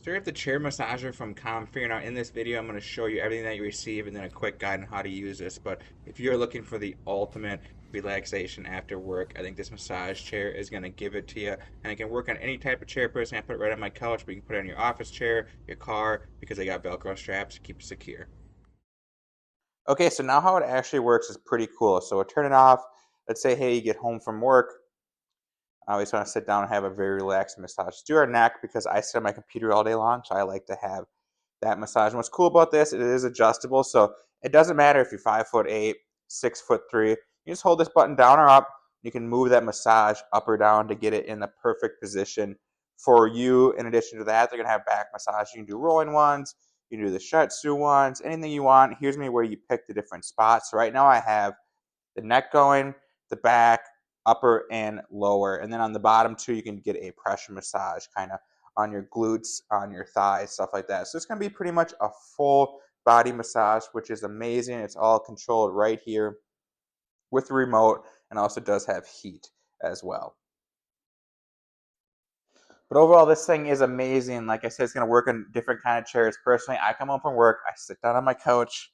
So we have the chair massager from COMFIER. Now in this video I'm going to show you everything that you receive and then a quick guide on how to use this. But if you're looking for the ultimate relaxation after work, I think this massage chair is going to give it to you. And it can work on any type of chair. Personally, I put it right on my couch, but you can put it on your office chair, your car, because they got Velcro straps to keep it secure. Okay, so now how it actually works is pretty cool. So we'll turn it off. Let's say, hey, you get home from work. I always want to sit down and have a very relaxed massage. Do our neck because I sit on my computer all day long, so I like to have that massage. And what's cool about this, it is adjustable, so it doesn't matter if you're 5'8", 6'3". You just hold this button down or up. You can move that massage up or down to get it in the perfect position for you. In addition to that, they're gonna have back massage. You can do rolling ones, you can do the Shiatsu ones, anything you want. Here's me where you pick the different spots. So right now I have the neck going, the back, upper and lower. And then on the bottom too, you can get a pressure massage kind of on your glutes, on your thighs, stuff like that. So it's going to be pretty much a full body massage, which is amazing. It's all controlled right here with the remote, and also does have heat as well. But overall, this thing is amazing. Like I said, it's going to work on different kind of chairs. Personally, I come home from work, I sit down on my couch,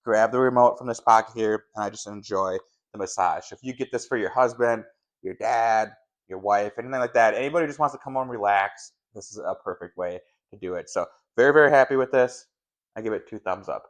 grab the remote from this pocket here, and I just enjoy the massage. If you get this for your husband, your dad, your wife, anything like that, anybody who just wants to come home and relax, this is a perfect way to do it. So very, very happy with this. I give it 2 thumbs up.